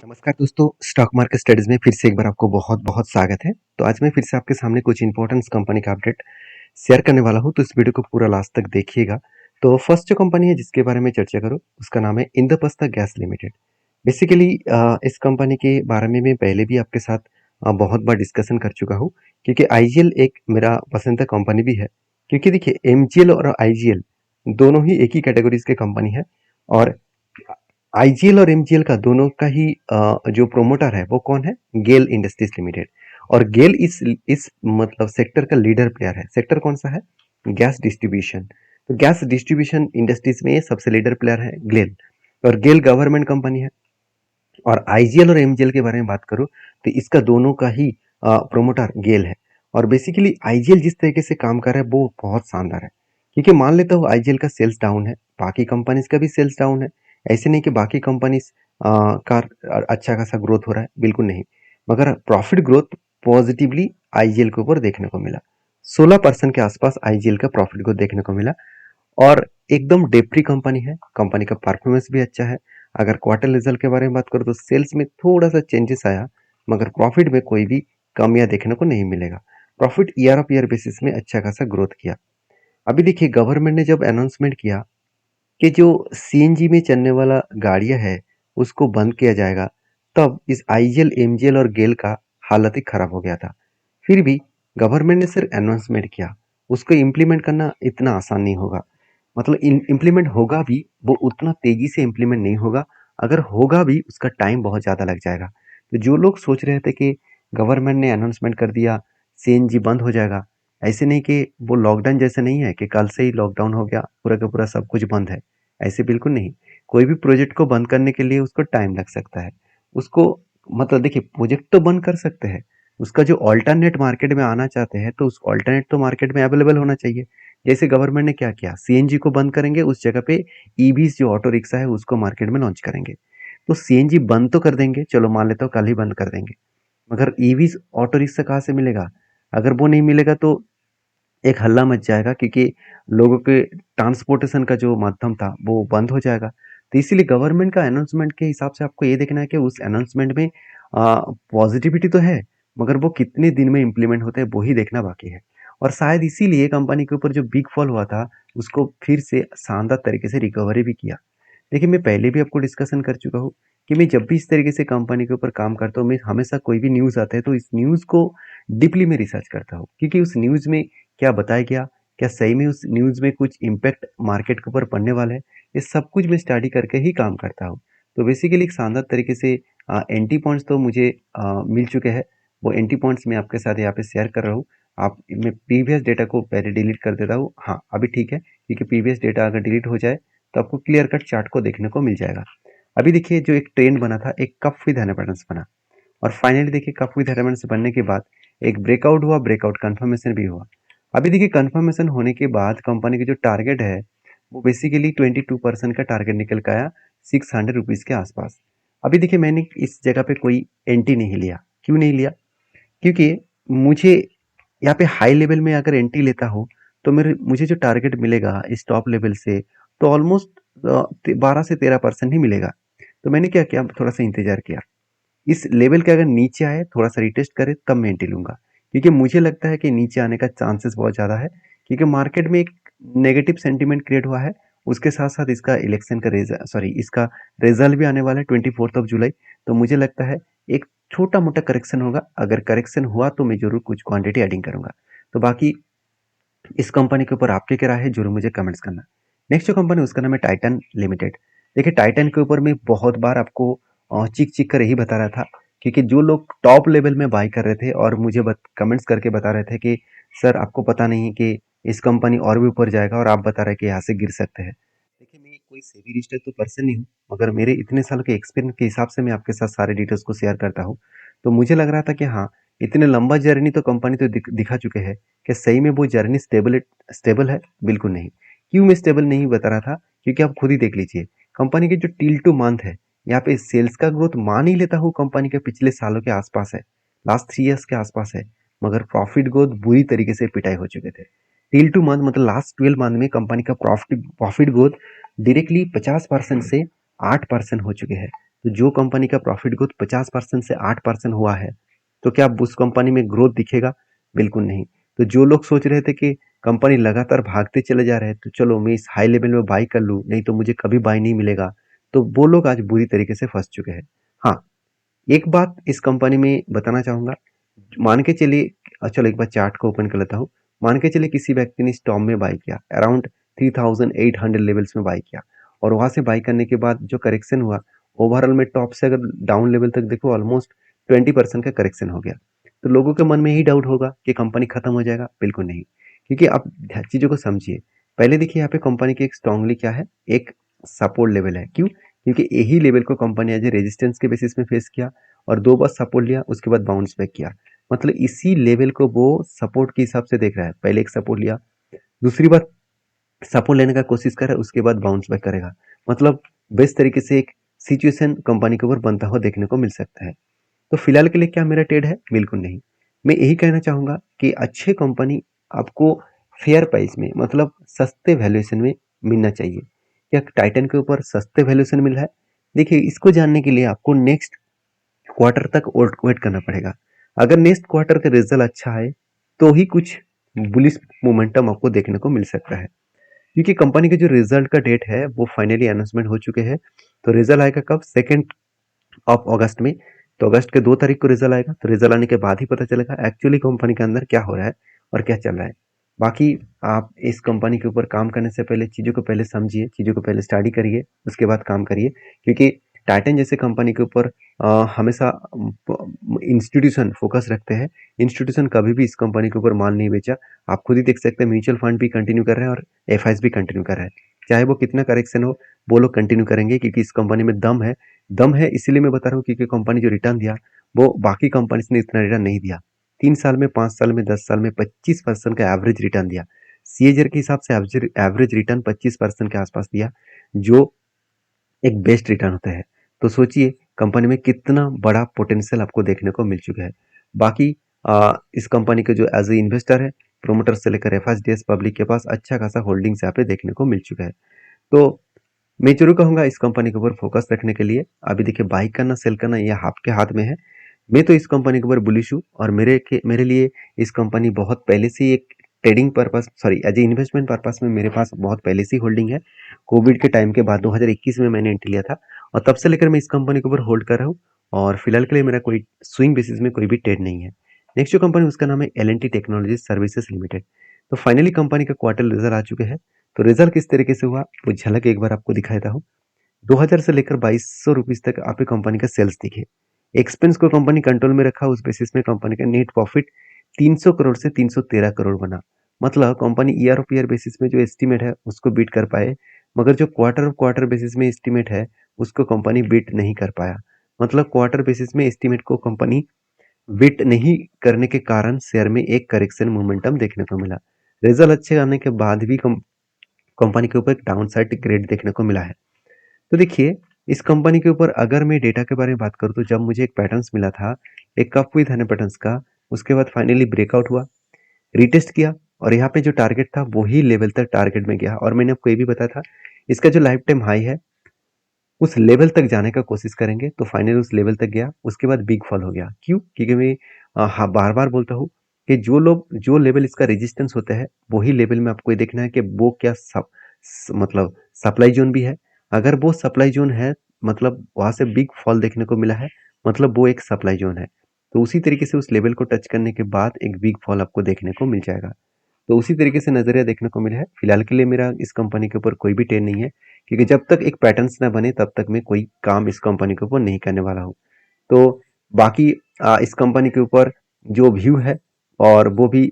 नमस्कार दोस्तों, stock market studies में फिर से एक बार आपको बहुत बहुत स्वागत है। तो आज मैं फिर से आपके सामने कुछ इंपॉर्टेंट कंपनी का अपडेट शेयर करने वाला हूं, तो इस वीडियो को पूरा लास्ट तक देखिएगा। तो फर्स्ट जो कंपनी है जिसके बारे में चर्चा करूं उसका नाम है इंद्रप्रस्थ गैस लिमिटेड। बेसिकली इस कंपनी के बारे में मैं पहले भी आपके साथ बहुत बार डिस्कशन कर चुका हूँ, क्योंकि आईजीएल एक मेरा पसंदीदा कंपनी भी है। क्योंकि देखिए एमजीएल और आईजीएल दोनों ही एक ही कैटेगरीज के कंपनी है, और आईजीएल और एमजीएल का दोनों का ही जो प्रोमोटर है वो कौन है? गेल इंडस्ट्रीज लिमिटेड। और गेल इस मतलब सेक्टर का लीडर प्लेयर है। सेक्टर कौन सा है? Gas distribution. तो गैस डिस्ट्रीब्यूशन इंडस्ट्रीज में सबसे लीडर प्लेयर है गेल, और गेल गवर्नमेंट कंपनी है। और आईजीएल और एमजीएल के बारे में बात करूं तो इसका दोनों का ही प्रोमोटर गेल है। और बेसिकली आईजीएल जिस तरीके से काम कर रहा है वो बहुत शानदार है। क्योंकि मान लेता हूँ आईजीएल का सेल्स डाउन है, बाकी कंपनीज का भी सेल्स डाउन है। ऐसे नहीं कि बाकी कंपनीज का अच्छा खासा ग्रोथ हो रहा है, बिल्कुल नहीं। मगर प्रॉफिट ग्रोथ पॉजिटिवली आईजीएल के ऊपर देखने को मिला। 16% के आसपास आईजीएल का प्रॉफिट ग्रोथ देखने को मिला। और एकदम डेट फ्री कंपनी है, कंपनी का परफॉर्मेंस भी अच्छा है। अगर क्वार्टर रिजल्ट के बारे में बात करूँ तो सेल्स में थोड़ा सा चेंजेस आया, मगर प्रॉफिट में कोई भी कमियां देखने को नहीं मिलेगा। Profit year of year basis में अच्छा खासा ग्रोथ किया। अभी देखिए गवर्नमेंट ने जब अनाउंसमेंट किया कि जो सीएनजी में चलने वाला गाड़ियां है उसको बंद किया जाएगा, तब इस आईजीएल एमजीएल और गेल का हालत ही खराब हो गया था। फिर भी गवर्नमेंट ने सिर्फ अनाउंसमेंट किया, उसको इम्प्लीमेंट करना इतना आसान नहीं होगा। मतलब इम्प्लीमेंट होगा भी, वो उतना तेजी से इम्प्लीमेंट नहीं होगा। अगर होगा भी उसका टाइम बहुत ज़्यादा लग जाएगा। तो जो लोग सोच रहे थे कि गवर्नमेंट ने अनाउंसमेंट कर दिया सीएनजी बंद हो जाएगा, ऐसे नहीं कि वो लॉकडाउन जैसे नहीं है कि कल से ही लॉकडाउन हो गया, पूरा का पूरा सब कुछ बंद है। ऐसे बिल्कुल नहीं। कोई भी प्रोजेक्ट को बंद करने के लिए उसको टाइम लग सकता है। उसको मतलब देखिए प्रोजेक्ट तो बंद कर सकते हैं, उसका जो ऑल्टरनेट मार्केट में आना चाहते हैं तो उस ऑल्टरनेट तो मार्केट में अवेलेबल होना चाहिए। जैसे गवर्नमेंट ने क्या किया, सीएनजी को बंद करेंगे, उस जगह पे ईवीज जो ऑटो रिक्शा है उसको मार्केट में लॉन्च करेंगे। तो सीएनजी बंद तो कर देंगे, चलो मान लेता हूँ कल ही बंद कर देंगे, मगर ईवीज ऑटो रिक्शा कहाँ से मिलेगा? अगर वो नहीं मिलेगा तो एक हल्ला मच जाएगा, क्योंकि लोगों के ट्रांसपोर्टेशन का जो माध्यम था वो बंद हो जाएगा। तो इसीलिए गवर्नमेंट का अनाउंसमेंट के हिसाब से आपको ये देखना है कि उस अनाउंसमेंट में पॉजिटिविटी तो है, मगर वो कितने दिन में इम्प्लीमेंट होते हैं वो ही देखना बाकी है। और शायद इसीलिए कंपनी के ऊपर जो बिग फॉल हुआ था उसको फिर से शानदार तरीके से रिकवरी भी किया। देखिए मैं पहले भी आपको डिस्कशन कर चुका हूँ कि मैं जब भी इस तरीके से कंपनी के ऊपर काम करता हूँ, मैं हमेशा कोई भी न्यूज़ आता है तो इस न्यूज़ को डीपली में रिसर्च करता हूँ, क्योंकि उस न्यूज़ में क्या बताया गया, क्या सही में उस न्यूज़ में कुछ इम्पैक्ट मार्केट के ऊपर पड़ने वाला है, ये सब कुछ मैं स्टडी करके ही काम करता हूँ। तो बेसिकली एक शानदार तरीके से एंटी पॉइंट्स तो मुझे मिल चुके हैं। वो एंटी पॉइंट्स मैं आपके साथ यहाँ पे शेयर कर रहा हूँ। आप मैं प्रीवियस डेटा को पहले डिलीट कर देता हूँ। हाँ अभी ठीक है, क्योंकि प्रीवियस डेटा अगर डिलीट हो जाए तो आपको क्लियर कट चार्ट को देखने को मिल जाएगा। अभी देखिए जो एक ट्रेंड बना था, एक कप विद हैमर्स बना, और फाइनली देखिए कप विद हैमर्स बनने के बाद एक ब्रेकआउट हुआ, ब्रेकआउट कंफर्मेशन भी हुआ। अभी देखिए कंफर्मेशन होने के बाद कंपनी की जो टारगेट है वो बेसिकली 22% का टारगेट निकल के आया, 600 रुपीज़ के आसपास। अभी देखिए मैंने इस जगह पे कोई एंट्री नहीं लिया। क्यों नहीं लिया? क्योंकि मुझे यहाँ पे हाई लेवल में अगर एंट्री लेता हूँ तो मेरे मुझे जो टारगेट मिलेगा इस टॉप लेवल से, तो ऑलमोस्ट 12 से 13% ही मिलेगा। तो मैंने क्या किया, थोड़ा सा इंतजार किया, इस लेवल के अगर नीचे आए, थोड़ा सा रिटेस्ट करे, तब मैं एंट्री लूंगा। क्योंकि मुझे लगता है कि नीचे आने का चांसेस बहुत ज़्यादा है, क्योंकि मार्केट में एक नेगेटिव सेंटीमेंट क्रिएट हुआ है। उसके साथ साथ इसका इलेक्शन का इसका रिजल्ट भी आने वाला है 24 जुलाई। तो मुझे लगता है एक छोटा मोटा करेक्शन होगा। अगर करेक्शन हुआ तो मैं जरूर कुछ क्वांटिटी एडिंग करूंगा। तो बाकी इस कंपनी के ऊपर आपकी क्या राय है, जरूर मुझे कमेंट्स करना। नेक्स्ट जो कंपनी उसका नाम है टाइटन लिमिटेड। देखिए टाइटन के ऊपर मैं बहुत बार आपको चीख चीख कर यही बता रहा था, क्योंकि जो लोग टॉप लेवल में बाई कर रहे थे और मुझे कमेंट्स करके बता रहे थे कि सर आपको पता नहीं है कि इस कंपनी और भी ऊपर जाएगा, और आप बता रहे हैं कि यहाँ से गिर सकते हैं। देखिए मैं कोई सेबी रजिस्टर्ड तो पर्सन नहीं हूँ, मगर मेरे इतने साल के एक्सपीरियंस के हिसाब से मैं आपके साथ सारे डिटेल्स को शेयर करता हूँ। तो मुझे लग रहा था कि हाँ, इतने लंबा जर्नी तो कंपनी तो दिखा चुके हैं कि सही में वो जर्नी स्टेबल है? बिल्कुल नहीं। क्यों मैं स्टेबल नहीं बता रहा था? क्योंकि आप खुद ही देख लीजिए कंपनी के जो टिल टू मंथ है, यहाँ पे सेल्स का ग्रोथ मान ही लेता हूँ कंपनी के पिछले सालों के आसपास है, लास्ट 3 ईयर्स के आसपास है, मगर प्रॉफिट ग्रोथ बुरी तरीके से पिटाई हो चुके थे। टिल टू मंथ मतलब लास्ट 12 मंथ में कंपनी का प्रॉफिट ग्रोथ डायरेक्टली 50% से 8% हो चुके हैं। तो जो कंपनी का प्रॉफिट ग्रोथ 50% से 8% हुआ है, तो क्या अब उस कंपनी में ग्रोथ दिखेगा? बिल्कुल नहीं। तो जो लोग सोच रहे थे कि कंपनी लगातार भागते चले जा रहे हैं, तो चलो मैं इस हाई लेवल में बाई कर लूँ, नहीं तो मुझे कभी बाई नहीं मिलेगा, तो वो लोग आज बुरी तरीके से फंस चुके हैं। हाँ, एक बात इस कंपनी में बताना चाहूंगा। मान के चलिए, चलो एक बार चार्ट को ओपन कर लेता हूँ। मान के चलिए किसी व्यक्ति ने स्टॉक में बाई किया, अराउंड 3800 लेवल्स में बाई किया, और वहां से बाई करने के बाद जो करेक्शन हुआ, ओवरऑल में टॉप से अगर डाउन लेवल तक देखो ऑलमोस्ट 20% का करेक्शन हो गया। तो लोगों के मन में यही डाउट होगा कि कंपनी खत्म हो जाएगा। बिल्कुल नहीं, क्योंकि आप चीजों को समझिए। पहले देखिए यहाँ पे कंपनी की एक स्ट्रांगली क्या है, एक सपोर्ट लेवल है। क्यों? क्योंकि यही लेवल को कंपनी एज ए रेजिस्टेंस के बेसिस में फेस किया, और 2 बार सपोर्ट लिया, उसके बाद बाउंस बैक किया। मतलब इसी लेवल को वो सपोर्ट के हिसाब से देख रहा है। पहले एक सपोर्ट लिया, दूसरी बार सपोर्ट लेने का कोशिश कर रहा है, उसके बाद बाउंस बैक करेगा। मतलब बेस्ट तरीके से एक सिचुएशन कंपनी के ऊपर बनता हुआ देखने को मिल सकता है। तो फिलहाल के लिए क्या मेरा ट्रेड है? बिल्कुल नहीं। मैं यही कहना चाहूंगा कि अच्छे कंपनी आपको फेयर प्राइस में, मतलब सस्ते वैल्यूएशन में मिलना चाहिए। क्या टाइटन के ऊपर सस्ते वैल्यूएशन मिल रहा है? देखिए, इसको जानने के लिए आपको नेक्स्ट क्वार्टर तक वेट करना पड़ेगा। अगर नेक्स्ट क्वार्टर का रिजल्ट अच्छा है, तो ही कुछ बुलिश मोमेंटम आपको देखने को मिल सकता है। क्योंकि कंपनी के जो रिजल्ट का डेट है वो फाइनली अनाउंसमेंट हो चुके हैं। तो रिजल्ट आएगा कब? 2 अगस्त में। तो अगस्त के 2 तारीख को रिजल्ट आएगा। तो रिजल्ट आने के बाद ही पता चलेगा एक्चुअली कंपनी के अंदर क्या हो रहा है और क्या चल रहा है। बाकी आप इस कंपनी के ऊपर काम करने से पहले चीज़ों को पहले समझिए, चीज़ों को पहले स्टडी करिए, उसके बाद काम करिए। क्योंकि टाइटन जैसे कंपनी के ऊपर हमेशा इंस्टीट्यूशन फोकस रखते हैं। इंस्टीट्यूशन कभी भी इस कंपनी के ऊपर माल नहीं बेचा। आप खुद ही देख सकते हैं, म्यूचुअल फंड भी कंटिन्यू कर रहे हैं और एफ भी कंटिन्यू कर रहे हैं। चाहे वो कितना करेक्शन हो, वो लोग कंटिन्यू करेंगे, क्योंकि इस कंपनी में दम है। दम है इसीलिए मैं बता रहा हूँ, क्योंकि कंपनी जो रिटर्न दिया, वो बाकी कंपनी ने इतना रिटर्न नहीं दिया। 3 साल में, 5 साल में, 10 साल में 25% का एवरेज रिटर्न दिया। सीएजर के हिसाब से एवरेज रिटर्न 25% के आसपास दिया, जो एक बेस्ट रिटर्न होता है। तो सोचिए कंपनी में कितना बड़ा पोटेंशियल आपको देखने को मिल चुका है। बाकी इस कंपनी के जो एज ए इन्वेस्टर है, प्रोमोटर से लेकर एफ पब्लिक के पास अच्छा खासा होल्डिंग्स यहाँ पे देखने को मिल चुका है। तो मैं जरूर कहूंगा इस कंपनी के ऊपर फोकस रखने के लिए। अभी देखिए, बाई करना सेल करना ये आपके हाथ में है। मैं तो इस कंपनी के ऊपर बुलिश हूँ, और मेरे लिए इस कंपनी बहुत पहले से ही एक trading purpose, sorry as a investment purpose में मेरे पास बहुत पहले से ही होल्डिंग है। कोविड के टाइम के बाद 2021 में मैंने एंट्री लिया था, और तब से लेकर मैं इस कंपनी के ऊपर होल्ड कर रहा हूँ। और फिलहाल के लिए मेरा कोई स्विंग बेसिस में कोई भी ट्रेड नहीं है। नेक्स्ट जो कंपनी, उसका नाम है L&T टेक्नोलॉजी सर्विसेज लिमिटेड। तो फाइनली कंपनी का क्वार्टर रिजल्ट आ चुके हैं। तो रिजल्ट किस तरीके से हुआ वो झलक एक बार आपको दिखा देता हूँ। 2000 से लेकर 2200 रुपीज तक आपकी कंपनी का सेल्स दिखे। एक्सपेंस को कंपनी कंट्रोल में रखा, उस बेसिस में कंपनी का नेट प्रॉफिट 300 करोड़ से 313 करोड़ बना। मतलब company year of year basis में जो एस्टीमेट है उसको बीट कर पाए, मगर जो क्वार्टर ऑफ क्वार्टर बेसिस में एस्टीमेट है उसको कंपनी बीट नहीं कर पाया। मतलब क्वार्टर बेसिस में एस्टीमेट को कंपनी बीट नहीं करने के कारण शेयर में एक करेक्शन मोमेंटम देखने को मिला। रिजल्ट अच्छे आने के बाद भी कंपनी के ऊपर एक डाउन साइड ग्रेड देखने को मिला है। तो देखिए, इस कंपनी के ऊपर अगर मैं डेटा के बारे में बात करूँ, तो जब मुझे एक पैटर्न्स मिला था, एक कप विद हनी पैटर्न्स का, उसके बाद फाइनली ब्रेकआउट हुआ, रीटेस्ट किया, और यहाँ पे जो टारगेट था वही लेवल तक टारगेट में गया। और मैंने आपको ये भी बताया था, इसका जो लाइफ टाइम हाई है उस लेवल तक जाने का कोशिश करेंगे। तो फाइनली उस लेवल तक गया, उसके बाद बिग फॉल हो गया। क्यों? क्योंकि मैं हाँ, बार बार बोलता हूँ कि जो लेवल इसका रेजिस्टेंस होता है, वही लेवल में आपको ये देखना है कि वो क्या मतलब सप्लाई जोन भी है। अगर वो सप्लाई जोन है, मतलब वहां से बिग फॉल देखने को मिला है, मतलब वो एक सप्लाई जोन है। तो उसी तरीके से उस लेवल को टच करने के बाद एक बिग फॉल आपको देखने को मिल जाएगा। तो उसी तरीके से नजरिया देखने को मिला है। फिलहाल के लिए मेरा इस कंपनी के ऊपर कोई भी ट्रेड नहीं है, क्योंकि जब तक एक पैटर्न्स ना बने तब तक मैं कोई काम इस कंपनी के ऊपर नहीं करने वाला हूँ। तो बाकी इस कंपनी के ऊपर जो व्यू है, और वो भी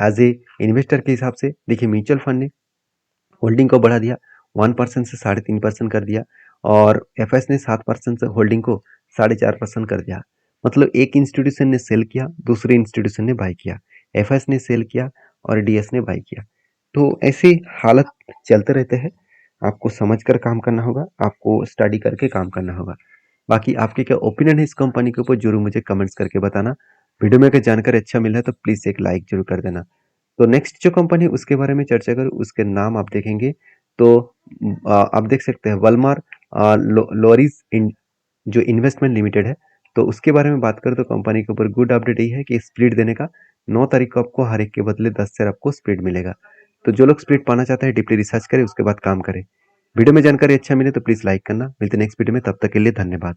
एज ए इन्वेस्टर के हिसाब से, देखिए म्यूचुअल फंड ने होल्डिंग को बढ़ा दिया, 1% से 3.5% कर दिया, और एफ ने 7% से होल्डिंग को 4.5% कर दिया। मतलब एक इंस्टीट्यूशन ने सेल किया, दूसरे इंस्टीट्यूशन ने बाई किया। एफ ने सेल किया और डीएस ने बाई किया। तो ऐसे हालत चलते रहते हैं। आपको समझ कर काम करना होगा, आपको स्टडी करके काम करना होगा। बाकी आपके क्या ओपिनियन है इस कंपनी के ऊपर, जरूर मुझे कमेंट्स करके बताना। वीडियो में अगर जानकारी अच्छा मिला है तो प्लीज़ एक लाइक जरूर कर देना। तो नेक्स्ट जो कंपनी है उसके बारे में चर्चा करूँ, उसके नाम आप देखेंगे तो आप देख सकते हैं वलमार जो इन्वेस्टमेंट लिमिटेड है, तो उसके बारे में बात करें तो कंपनी के ऊपर गुड अपडेट यही है कि स्प्लिट देने का 9 तारीख को आपको हर एक के बदले 10 शेयर आपको स्प्लिट मिलेगा। तो जो लोग स्प्लिट पाना चाहते हैं डीपली रिसर्च करें, उसके बाद काम करें। वीडियो में जानकारी अच्छा मिले तो प्लीज़ लाइक करना। मिलते हैं नेक्स्ट वीडियो में, तब तक के लिए धन्यवाद।